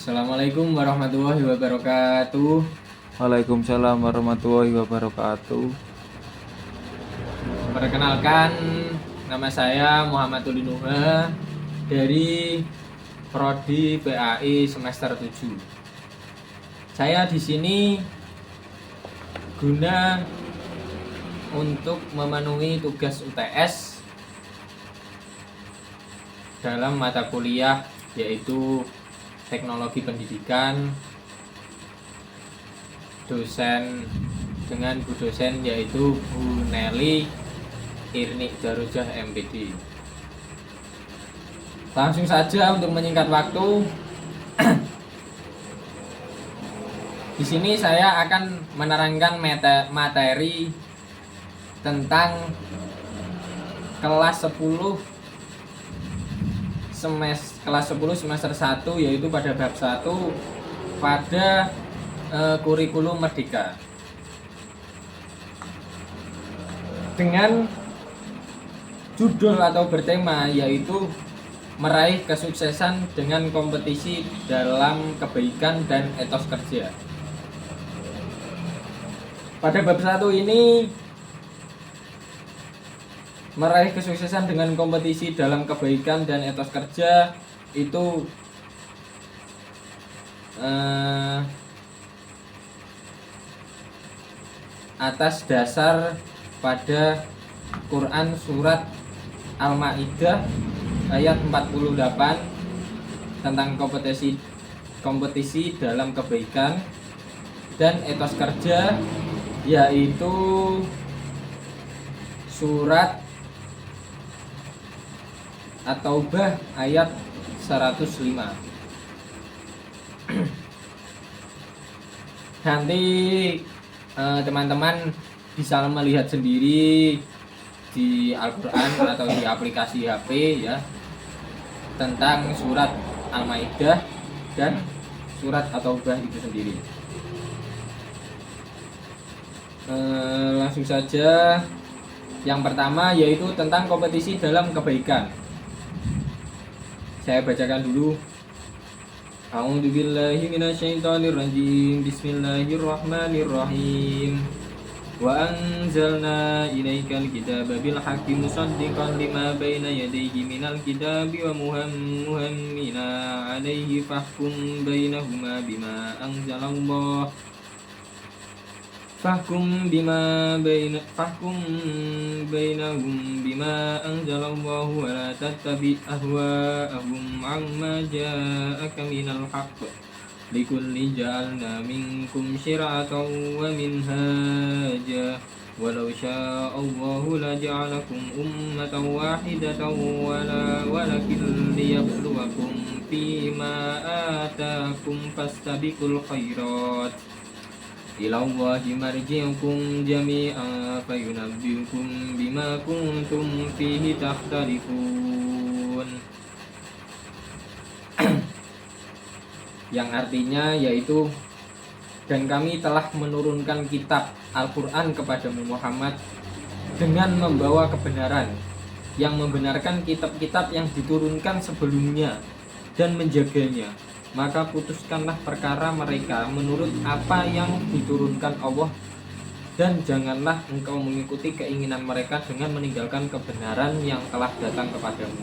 Assalamualaikum warahmatullahi wabarakatuh. Waalaikumsalam warahmatullahi wabarakatuh. Perkenalkan, nama saya Muhammad Tulinuha dari Prodi PAI semester 7. Saya di sini guna untuk memenuhi tugas UTS dalam mata kuliah yaitu Teknologi Pendidikan, dosen dengan Bu dosen yaitu Bu Nelly Irni Darujah MPD. Langsung saja untuk menyingkat waktu, di sini saya akan menerangkan materi tentang kelas 10 semester 1, yaitu pada bab 1 pada kurikulum Merdeka, dengan judul atau bertema yaitu meraih kesuksesan dengan kompetisi dalam kebaikan dan etos kerja. Pada bab 1 ini, meraih kesuksesan dengan kompetisi dalam kebaikan dan etos kerja itu atas dasar pada Quran surat Al-Maidah ayat 48 tentang kompetisi dalam kebaikan dan etos kerja, yaitu surat At-Taubah ayat 105. Nanti teman-teman bisa melihat sendiri di Al-Quran atau di aplikasi HP ya, tentang surat Al-Maidah dan surat At-Taubah itu sendiri. Langsung saja. Yang pertama yaitu tentang kompetisi dalam kebaikan. Saya bacakan dulu. A'udzubillahi minasyaitonirrajim. Bismillahirrahmanirrahim. Wa anzalna ilaikal kitaba bil haqqi musaddiqan lima baina yadayhi minal kitabi wa muhammina 'alaihi fahkum bainahuma bima anzalallah. Fahkum bainahum bima anzalallahu wa la tattabi' ahwa'ahum 'amma ja'aka minal haqq. Likulli ja'alna minkum syir'atan wa minhaja. Walau sya'allahu la ja'alakum ummatan wahidatan walakin liyabluwakum fima atakum fastabiqul khairat. Ilallahi marji'ukum jami'an fayunabbi'ukum bima kuntum fihi takhtalifun. Yang artinya yaitu, dan kami telah menurunkan kitab Al-Quran kepadamu Muhammad dengan membawa kebenaran, yang membenarkan kitab-kitab yang diturunkan sebelumnya dan menjaganya. Maka putuskanlah perkara mereka menurut apa yang diturunkan Allah, dan janganlah engkau mengikuti keinginan mereka dengan meninggalkan kebenaran yang telah datang kepadamu.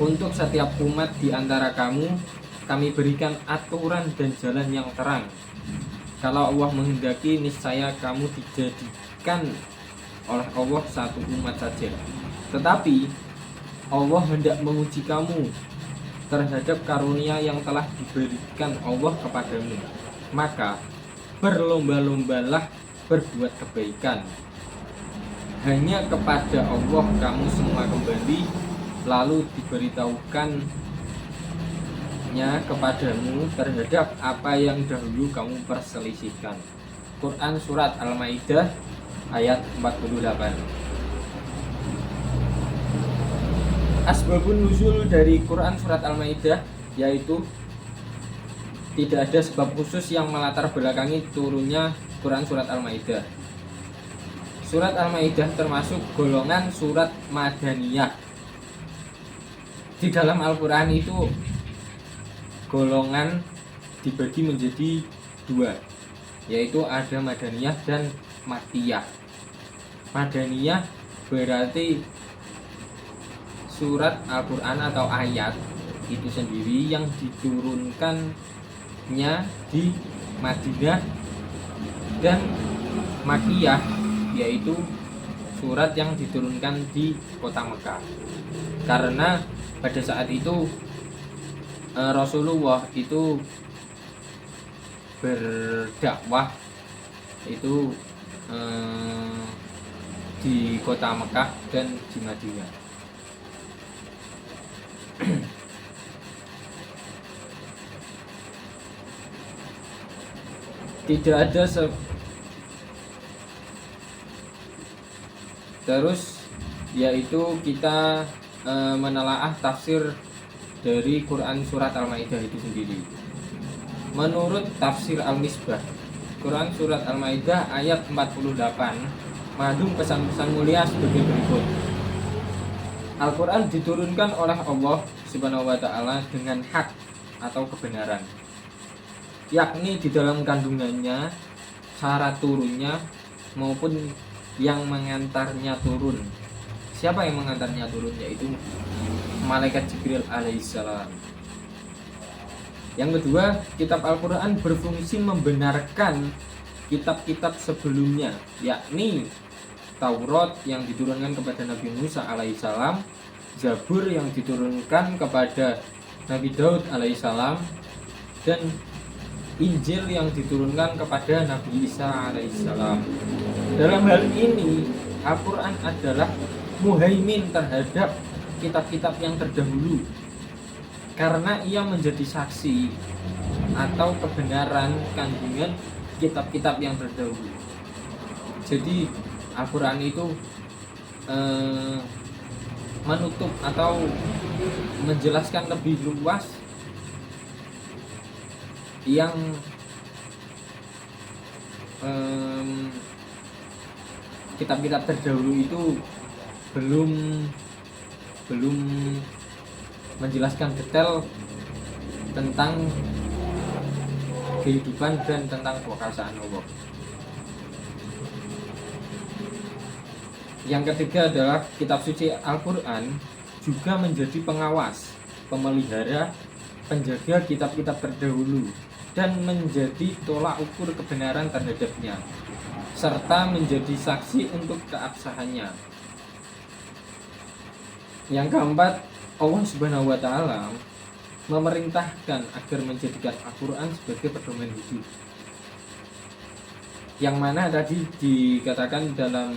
Untuk setiap umat di antara kamu, kami berikan aturan dan jalan yang terang. Kalau Allah menghendaki, niscaya kamu dijadikan oleh Allah satu umat saja. Tetapi Allah hendak menguji kamu terhadap karunia yang telah diberikan Allah kepadamu. Maka berlomba-lombalah berbuat kebaikan. Hanya kepada Allah kamu semua kembali, lalu diberitahukannya kepadamu terhadap apa yang dahulu kamu perselisihkan. Quran surat Al-Maidah ayat 48. Asbabun nuzul dari Quran surat Al-Maidah yaitu tidak ada sebab khusus yang melatar belakangi turunnya Quran surat Al-Maidah. Surat Al-Maidah termasuk golongan surat Madaniyah. Di dalam Al-Quran itu golongan dibagi menjadi dua, yaitu ada Madaniyah dan Makkiyah. Madaniyah berarti surat Al-Quran atau ayat itu sendiri yang diturunkannya di Madinah, dan Makkiyah yaitu surat yang diturunkan di kota Mekah. Karena pada saat itu Rasulullah itu berdakwah itu di kota Mekah dan di Madinah. Tidak ada terus yaitu kita menelaah tafsir dari Quran surat Al-Maidah itu sendiri. Menurut tafsir Al-Misbah, Quran surat Al-Maidah ayat 48 mengandung pesan-pesan mulia sebagai berikut. Al-Quran diturunkan oleh Allah Subhanahu wa Ta'ala dengan hak atau kebenaran, yakni di dalam kandungannya, cara turunnya, maupun yang mengantarnya turun. Siapa yang mengantarnya turun? Yaitu malaikat Jibril alaihissalam. Yang kedua, kitab Al-Quran berfungsi membenarkan kitab-kitab sebelumnya, yakni Taurat yang diturunkan kepada Nabi Musa alaihissalam, Zabur yang diturunkan kepada Nabi Daud alaihissalam, dan Injil yang diturunkan kepada Nabi Isa alaihissalam. Dalam hal ini, Al-Quran adalah muhaimin terhadap kitab-kitab yang terdahulu, karena ia menjadi saksi atau kebenaran kandungan kitab-kitab yang terdahulu. Jadi Al-Quran itu menutup atau menjelaskan lebih luas yang kitab-kitab terdahulu itu belum menjelaskan detail tentang kehidupan dan tentang kekuasaan Allah. Yang ketiga adalah kitab suci Al-Quran juga menjadi pengawas, pemelihara, penjaga kitab-kitab terdahulu, dan menjadi tolak ukur kebenaran terhadapnya, serta menjadi saksi untuk keabsahannya. Yang keempat, Allah Subhanahu wa Ta'ala memerintahkan agar menjadikan Al-Quran sebagai pedoman hidup, yang mana tadi dikatakan dalam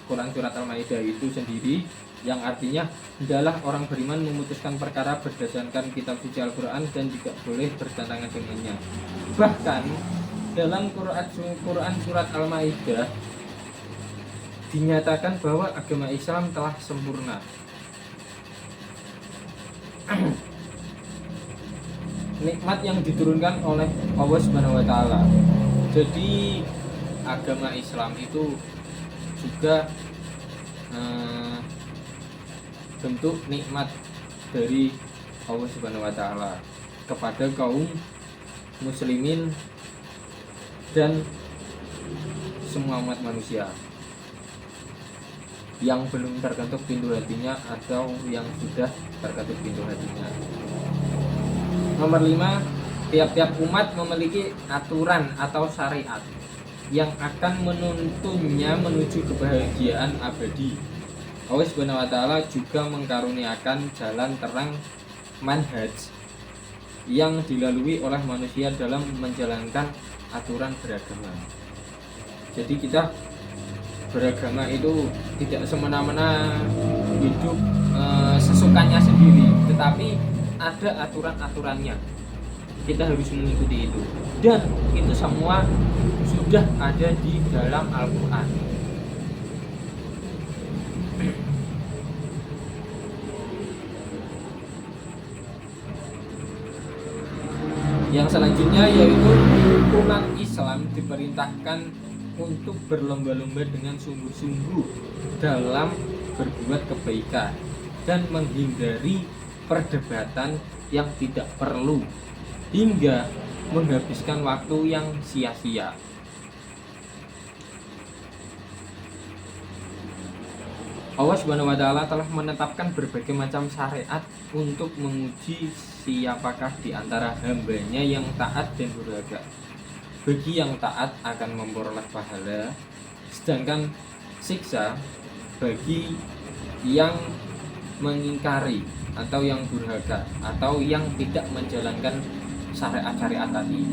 Quran surat Al-Maidah itu sendiri, yang artinya hendaklah orang beriman memutuskan perkara berdasarkan kitab suci Al-Quran dan tidak boleh bertentangan dengannya. Bahkan dalam Quran surat Al-Maidah dinyatakan bahwa agama Islam telah sempurna. Nikmat yang diturunkan oleh Allah Subhanahu wa Ta'ala. Jadi agama Islam itu juga bentuk nikmat dari Allah Subhanahu wa Ta'ala kepada kaum muslimin dan semua umat manusia yang belum terketuk pintu hatinya atau yang sudah terketuk pintu hatinya. Nomor 5, tiap-tiap umat memiliki aturan atau syariat yang akan menuntunnya menuju kebahagiaan abadi. Allah Subhanahu wa Ta'ala juga mengkaruniakan jalan terang manhaj yang dilalui oleh manusia dalam menjalankan aturan beragama. Jadi kita beragama itu tidak semena-mena hidup sesukanya sendiri, tetapi ada aturan-aturannya. Kita harus mengikuti itu, dan itu semua sudah ada di dalam Al-Quran. Yang selanjutnya yaitu umat Islam diperintahkan untuk berlomba-lomba dengan sungguh-sungguh dalam berbuat kebaikan dan menghindari perdebatan yang tidak perlu hingga menghabiskan waktu yang sia-sia. Allah Subhanahu wa taala telah menetapkan berbagai macam syariat untuk menguji siapakah di antara hambanya yang taat dan durhaka. Bagi yang taat akan memperoleh pahala, sedangkan siksa bagi yang mengingkari atau yang durhaka atau yang tidak menjalankan syariat-syariat tadi.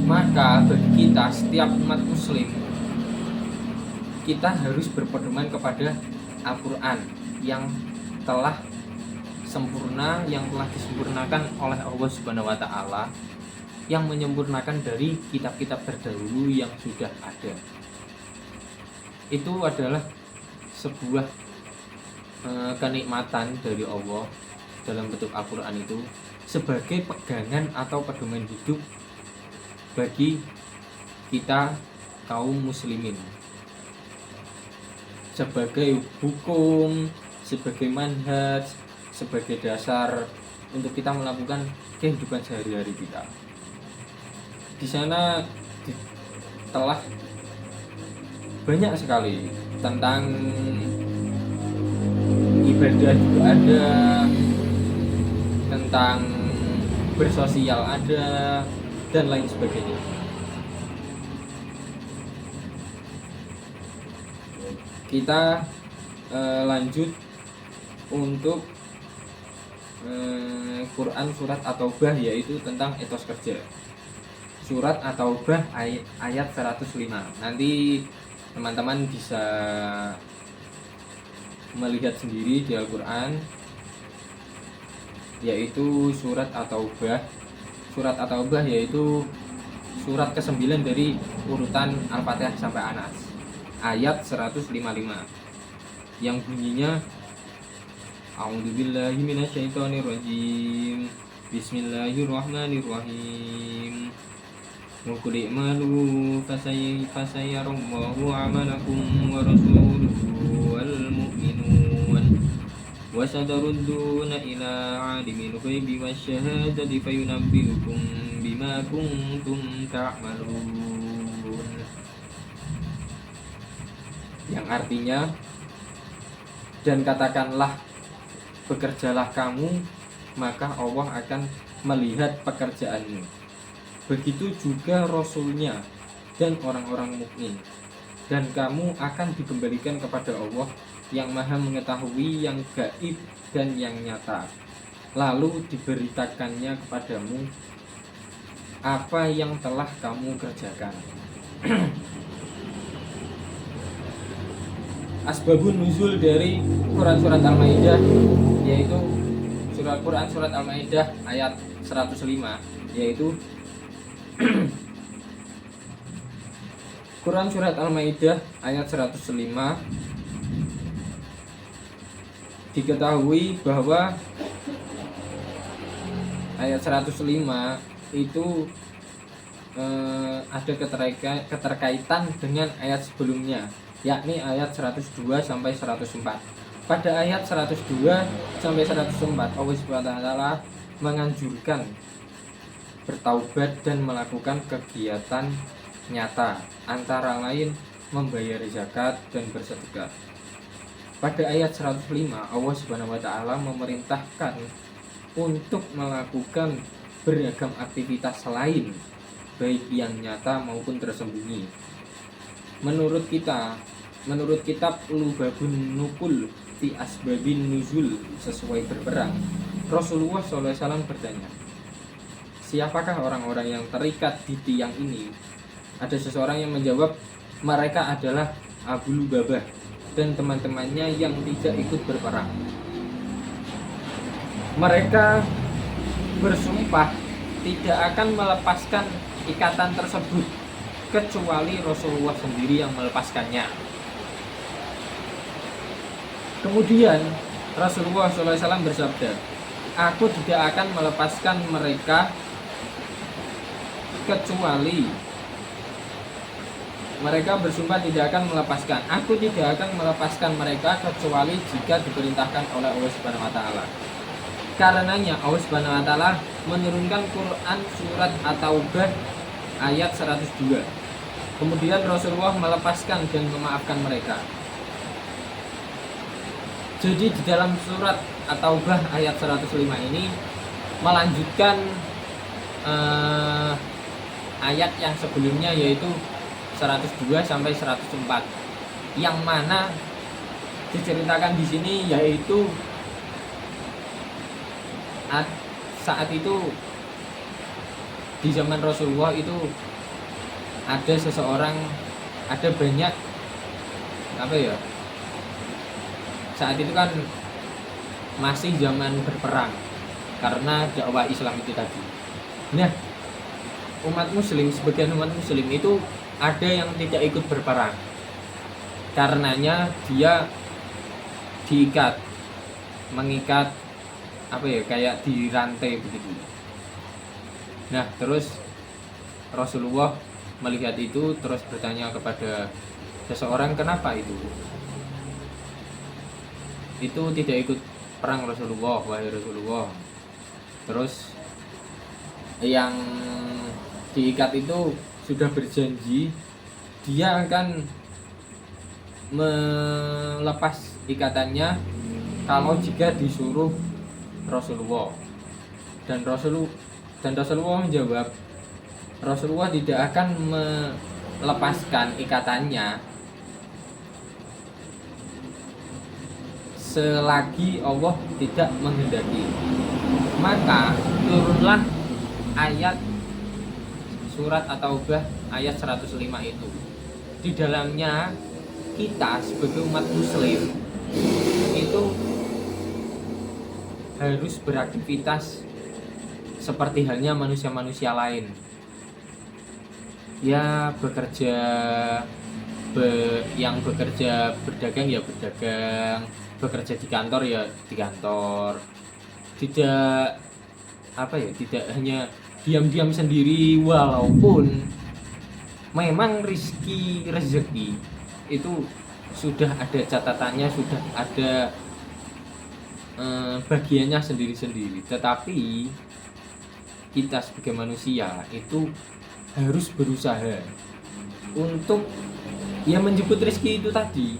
Maka bagi kita, setiap umat muslim, kita harus berpedoman kepada Al-Quran yang telah sempurna, yang telah disempurnakan oleh Allah Subhanahu wa taala, yang menyempurnakan dari kitab-kitab terdahulu yang sudah ada. Itu adalah sebuah kenikmatan dari Allah dalam bentuk Al-Quran itu sebagai pegangan atau pedoman hidup bagi kita kaum muslimin, sebagai hukum, sebagai manhaj, sebagai dasar untuk kita melakukan kehidupan sehari-hari kita. Di sana telah banyak sekali tentang ibadah juga ada, tentang bersosial ada, dan lain sebagainya. Kita lanjut untuk Quran surat At-Taubah, yaitu tentang etos kerja. Surat At-Taubah ayat 105. Nanti teman-teman bisa melihat sendiri di Al-Quran, yaitu surat At-Taubah. Surat At-Taubah yaitu surat ke-9 dari urutan Al-Fatihah sampai Anas, ayat 155, yang bunyinya A'udzubillahi minasyaitonirrajim. Bismillahirrahmanirrahim. Wa qul i'malu fasayarallahu 'amalakum wa rasuluhu wal mu'minun wa sadarudduna ila 'alimil ghaibi wasyahadati fayunabbi'ukum bima kuntum ta'malun. Yang artinya, dan katakanlah, bekerjalah kamu, maka Allah akan melihat pekerjaanmu. Begitu juga Rasulnya dan orang-orang mukmin. Dan kamu akan dikembalikan kepada Allah yang maha mengetahui yang gaib dan yang nyata. Lalu diberitakannya kepadamu apa yang telah kamu kerjakan. Asbabun nuzul dari Quran surat Al-Maidah, yaitu Quran surat Al-Maidah ayat 105, yaitu Quran surat Al-Maidah ayat 105, diketahui bahwa ayat 105 itu ada keterkaitan dengan ayat sebelumnya, yakni ayat 102 sampai 104. Pada ayat 102 sampai 104 Allah SWT menganjurkan bertaubat dan melakukan kegiatan nyata, antara lain membayar zakat dan bersedekah. Pada ayat 105 Allah SWT memerintahkan untuk melakukan beragam aktivitas lain, baik yang nyata maupun tersembunyi. Menurut kitab Lubabun Nukul fi Asbabin Nuzul sesuai berperang, Rasulullah SAW bertanya, siapakah orang-orang yang terikat di tiang ini? Ada seseorang yang menjawab, mereka adalah Abu Lubabah dan teman-temannya yang tidak ikut berperang. Mereka bersumpah tidak akan melepaskan ikatan tersebut kecuali Rasulullah sendiri yang melepaskannya. Kemudian Rasulullah SAW bersabda, aku tidak akan melepaskan mereka kecuali mereka bersumpah tidak akan melepaskan. Aku tidak akan melepaskan mereka kecuali jika diperintahkan oleh Allah Subhanahu wa taala. Karenanya Allah Subhanahu wa taala menurunkan Quran surat At-Taubah ayat 102. Kemudian Rasulullah melepaskan dan memaafkan mereka. Jadi di dalam surat At-Taubah ayat 105 ini melanjutkan ayat yang sebelumnya, yaitu 102 sampai 104, yang mana diceritakan di sini yaitu saat itu di zaman Rasulullah itu ada seseorang, ada banyak saat itu kan masih zaman berperang karena dakwah Islam itu tadi. Nah, sebagian umat muslim itu ada yang tidak ikut berperang, karenanya dia mengikat kayak dirantai begitu. Nah, terus Rasulullah melihat itu terus bertanya kepada seseorang, kenapa itu tidak ikut perang Rasulullah, wahai Rasulullah. Terus yang diikat itu sudah berjanji dia akan melepas ikatannya kalau jika disuruh Rasulullah. Dan Rasulullah menjawab, Rasulullah tidak akan melepaskan ikatannya selagi Allah tidak menghendaki. Maka turunlah ayat surat At-Taubah ayat 105 itu. Di dalamnya kita sebagai umat muslim itu harus beraktivitas seperti halnya manusia-manusia lain. Ya, yang bekerja berdagang ya berdagang, bekerja di kantor ya di kantor. Tidak hanya diam-diam sendiri, walaupun memang rezeki itu sudah ada catatannya, sudah ada bagiannya sendiri-sendiri. Tetapi kita sebagai manusia itu harus berusaha untuk menjemput rezeki itu tadi.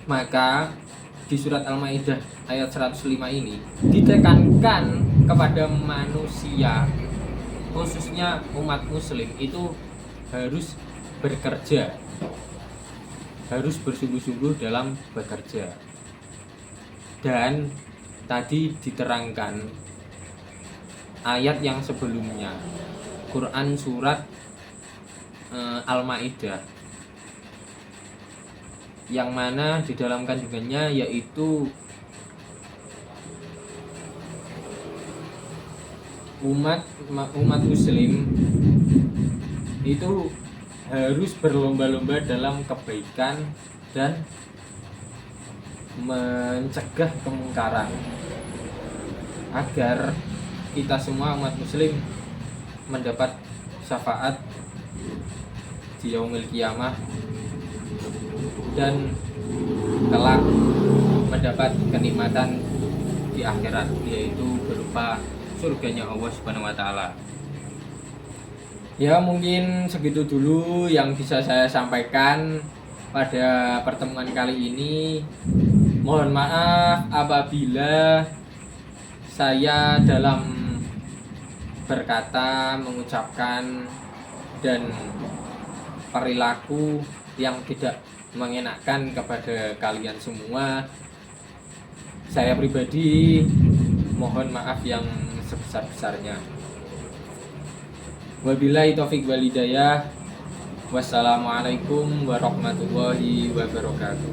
Maka di surat Al-Maidah ayat 105 ini ditekankan kepada manusia, khususnya umat muslim itu harus bekerja, harus bersungguh-sungguh dalam bekerja. Dan tadi diterangkan ayat yang sebelumnya, Quran surat Al-Maidah, yang mana di dalam kandungannya yaitu umat muslim itu harus berlomba-lomba dalam kebaikan dan mencegah kemungkaran, agar kita semua umat muslim mendapat syafaat di yaumil qiyamah dan kelak mendapat kenikmatan di akhirat, yaitu berupa surganya Allah Subhanahu wa taala. Ya, mungkin segitu dulu yang bisa saya sampaikan pada pertemuan kali ini. Mohon maaf apabila saya dalam berkata, mengucapkan dan perilaku yang tidak mengenakan kepada kalian semua. Saya pribadi mohon maaf yang sebesar-besarnya. Wabillahi taufik wal hidayah. Wassalamualaikum warahmatullahi wabarakatuh.